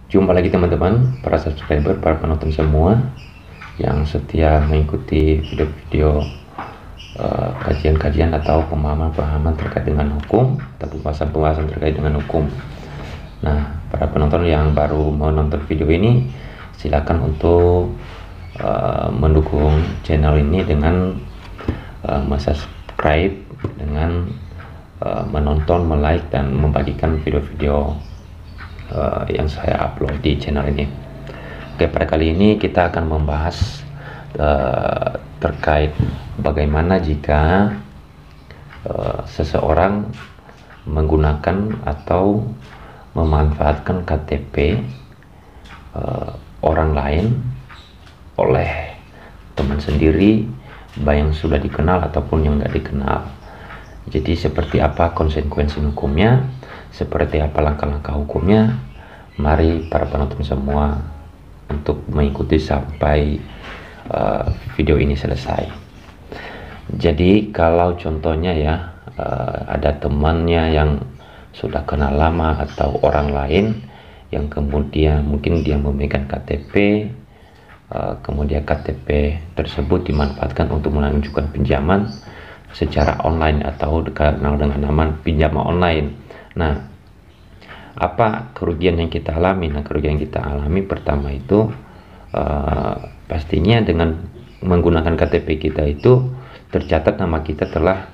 Jumpa lagi teman-teman, para subscriber, para penonton semua yang setia mengikuti video-video kajian-kajian atau pemahaman-pemahaman terkait dengan hukum atau pembahasan-pembahasan terkait dengan hukum. Nah, para penonton yang baru menonton video ini, silakan untuk mendukung channel ini dengan subscribe, dengan menonton, like, dan membagikan video-video yang saya upload di channel ini. Oke, pada kali ini kita akan membahas terkait bagaimana jika seseorang menggunakan atau memanfaatkan KTP orang lain oleh teman sendiri, baik yang sudah dikenal ataupun yang nggak dikenal. Jadi seperti apa konsekuensi hukumnya, seperti apa langkah-langkah hukumnya. Mari para penonton semua untuk mengikuti sampai video ini selesai. Jadi kalau contohnya ya, ada temannya yang sudah kenal lama atau orang lain yang kemudian mungkin dia memegang KTP, kemudian KTP tersebut dimanfaatkan untuk mengajukan pinjaman secara online atau dikenal dengan nama pinjaman online. Nah, apa kerugian yang kita alami? Nah, kerugian yang kita alami pertama itu pastinya dengan menggunakan KTP kita itu tercatat nama kita telah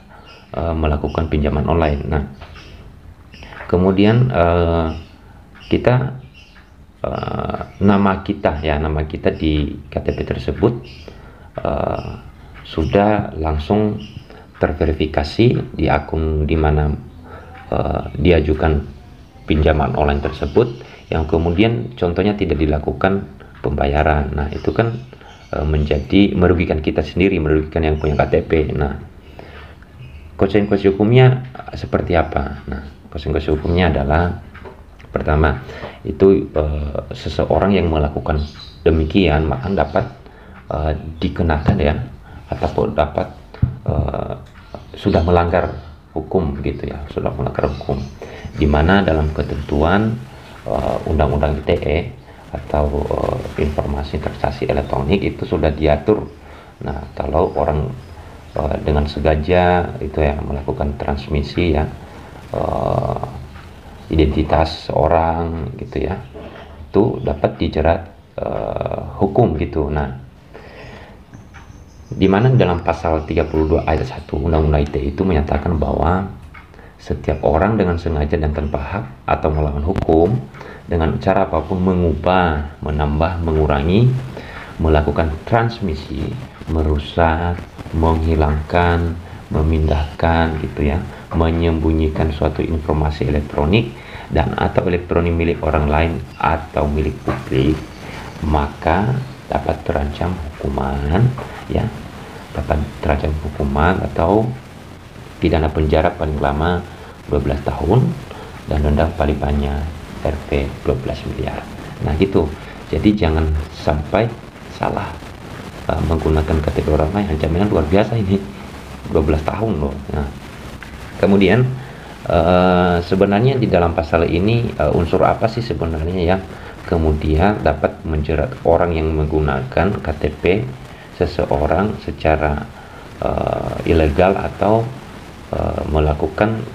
melakukan pinjaman online. Nah, kemudian kita nama kita di KTP tersebut sudah langsung terverifikasi di akun di mana diajukan pinjaman online tersebut, yang kemudian contohnya tidak dilakukan pembayaran. Nah, itu kan menjadi merugikan kita sendiri, merugikan yang punya KTP. Nah, konsekuensi hukumnya seperti apa? Nah, konsekuensi hukumnya adalah pertama itu seseorang yang melakukan demikian maka dapat dikenakan ya, ataupun dapat sudah melanggar hukum gitu ya, sudah melanggar hukum, di mana dalam ketentuan Undang-Undang ITE atau informasi transaksi elektronik itu sudah diatur. Nah, kalau orang dengan sengaja itu ya melakukan transmisi ya identitas orang gitu ya, itu dapat dijerat hukum gitu. Nah, di mana dalam pasal 32 ayat 1 Undang-Undang ITE itu menyatakan bahwa setiap orang dengan sengaja dan tanpa hak atau melawan hukum dengan cara apapun mengubah, menambah, mengurangi, melakukan transmisi, merusak, menghilangkan, memindahkan gitu ya, menyembunyikan suatu informasi elektronik dan atau elektronik milik orang lain atau milik publik, maka dapat terancam hukuman ya, dapat terancam hukuman atau pidana penjara paling lama 12 tahun dan denda paling banyak Rp 12 miliar. Nah gitu, jadi jangan sampai salah menggunakan KTP orang lain. Ancamannya luar biasa ini, 12 tahun loh. Nah, kemudian sebenarnya di dalam pasal ini unsur apa sih sebenarnya yang kemudian dapat menjerat orang yang menggunakan KTP seseorang secara ilegal atau melakukan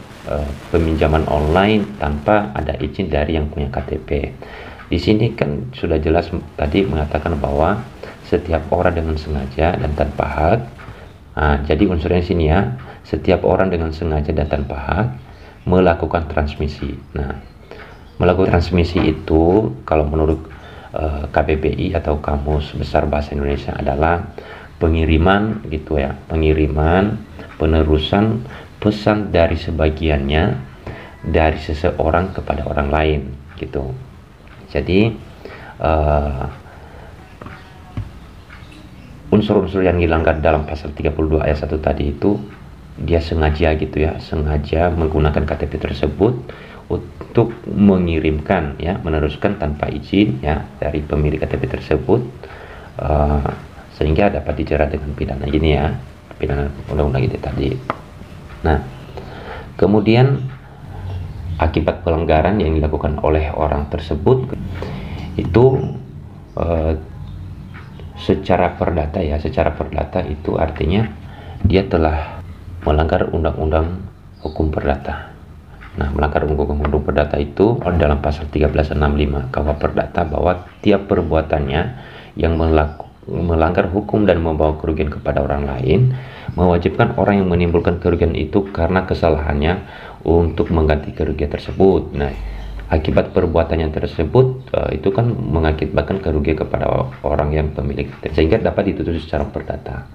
peminjaman online tanpa ada izin dari yang punya KTP. Di sini kan sudah jelas tadi mengatakan bahwa setiap orang dengan sengaja dan tanpa hak. Nah, jadi unsurnya di sini ya, setiap orang dengan sengaja dan tanpa hak melakukan transmisi. Nah, melakukan transmisi itu kalau menurut KBBI atau Kamus Besar Bahasa Indonesia adalah pengiriman gitu ya, pengiriman, penerusan pesan dari sebagiannya dari seseorang kepada orang lain gitu. Jadi unsur-unsur yang dilanggar dalam pasal 32 ayat 1 tadi itu dia sengaja gitu ya, sengaja menggunakan KTP tersebut untuk mengirimkan ya, meneruskan tanpa izin ya dari pemilik KTP tersebut, sehingga dapat dijerat dengan pidana ini ya, pidana undang-undang itu tadi. Nah, kemudian akibat pelanggaran yang dilakukan oleh orang tersebut itu secara perdata ya, secara perdata itu artinya dia telah melanggar undang-undang hukum perdata. Nah, melanggar undang-undang perdata itu dalam pasal 1365 KUH Perdata bahwa tiap perbuatannya yang melanggar hukum dan membawa kerugian kepada orang lain mewajibkan orang yang menimbulkan kerugian itu karena kesalahannya untuk mengganti kerugian tersebut. Nah, akibat perbuatannya tersebut itu kan mengakibatkan kerugian kepada orang yang pemilik, sehingga dapat dituntut secara perdata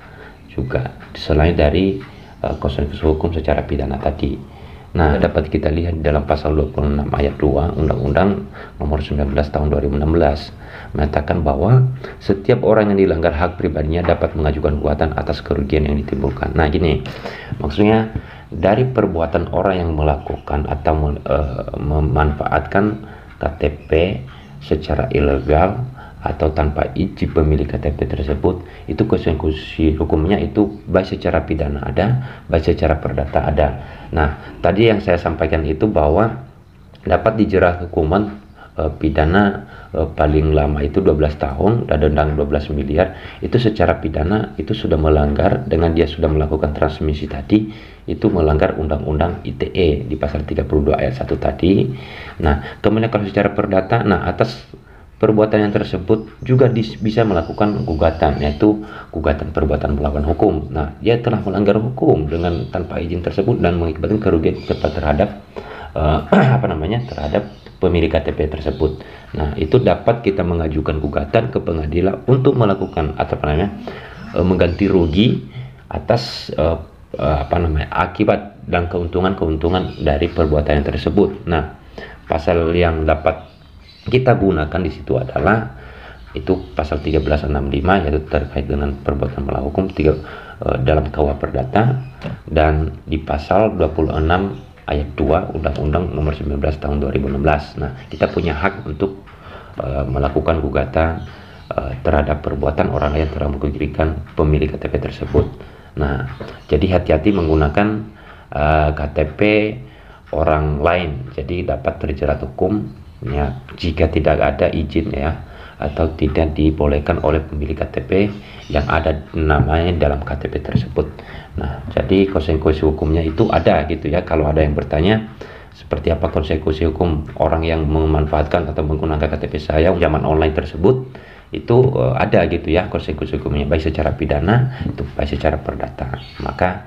juga selain dari konsekuensi hukum secara pidana tadi. Nah, dapat kita lihat dalam pasal 26 ayat 2 Undang-Undang Nomor 19 Tahun 2016 mengatakan bahwa setiap orang yang dilanggar hak pribadinya dapat mengajukan gugatan atas kerugian yang ditimbulkan. Nah, gini, maksudnya dari perbuatan orang yang melakukan atau memanfaatkan KTP secara ilegal atau tanpa izin pemilik KTP tersebut, itu konsekuensi hukumnya itu baik secara pidana ada, baik secara perdata ada. Nah, tadi yang saya sampaikan itu bahwa dapat dijerat hukuman pidana paling lama itu 12 tahun dan denda 12 miliar. Itu secara pidana itu sudah melanggar, dengan dia sudah melakukan transmisi tadi, itu melanggar undang-undang ITE di pasal 32 ayat 1 tadi. Nah, kemudian kalau secara perdata, nah atas perbuatan yang tersebut juga bisa melakukan gugatan, yaitu gugatan perbuatan melawan hukum. Nah, dia telah melanggar hukum dengan tanpa izin tersebut dan mengakibatkan kerugian terhadap terhadap pemilik KTP tersebut. Nah, itu dapat kita mengajukan gugatan ke pengadilan untuk melakukan mengganti rugi atas akibat dan keuntungan dari perbuatan yang tersebut. Nah, pasal yang dapat kita gunakan di situ adalah itu pasal 1365, yaitu terkait dengan perbuatan melawan hukum dalam KUH Perdata, dan di pasal 26 ayat 2 Undang-Undang Nomor 19 Tahun 2016. Nah, kita punya hak untuk melakukan gugatan terhadap perbuatan orang lain telah merugikan pemilik KTP tersebut. Nah, jadi hati-hati menggunakan KTP orang lain, jadi dapat terjerat hukum ya, jika tidak ada izin ya, atau tidak dibolehkan oleh pemilik KTP yang ada namanya dalam KTP tersebut. Nah, jadi konsekuensi hukumnya itu ada gitu ya. Kalau ada yang bertanya seperti apa konsekuensi hukum orang yang memanfaatkan atau menggunakan KTP saya zaman online tersebut, itu ada gitu ya konsekuensi hukumnya, baik secara pidana itu baik secara perdata. Maka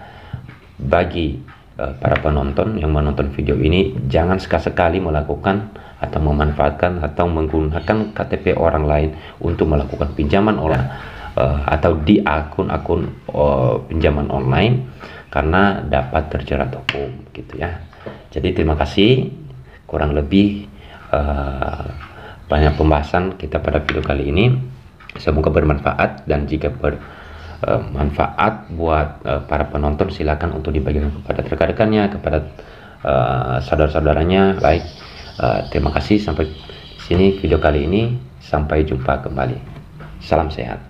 bagi para penonton yang menonton video ini, jangan sekali-sekali melakukan atau memanfaatkan atau menggunakan KTP orang lain untuk melakukan pinjaman online atau di akun-akun pinjaman online, karena dapat terjerat hukum gitu ya. Jadi terima kasih, kurang lebih banyak pembahasan kita pada video kali ini. Semoga bermanfaat, dan jika manfaat buat para penonton, silakan untuk dibagikan kepada rekan-rekannya, kepada saudara-saudaranya. Baik, terima kasih, sampai sini video kali ini, sampai jumpa kembali. Salam sehat.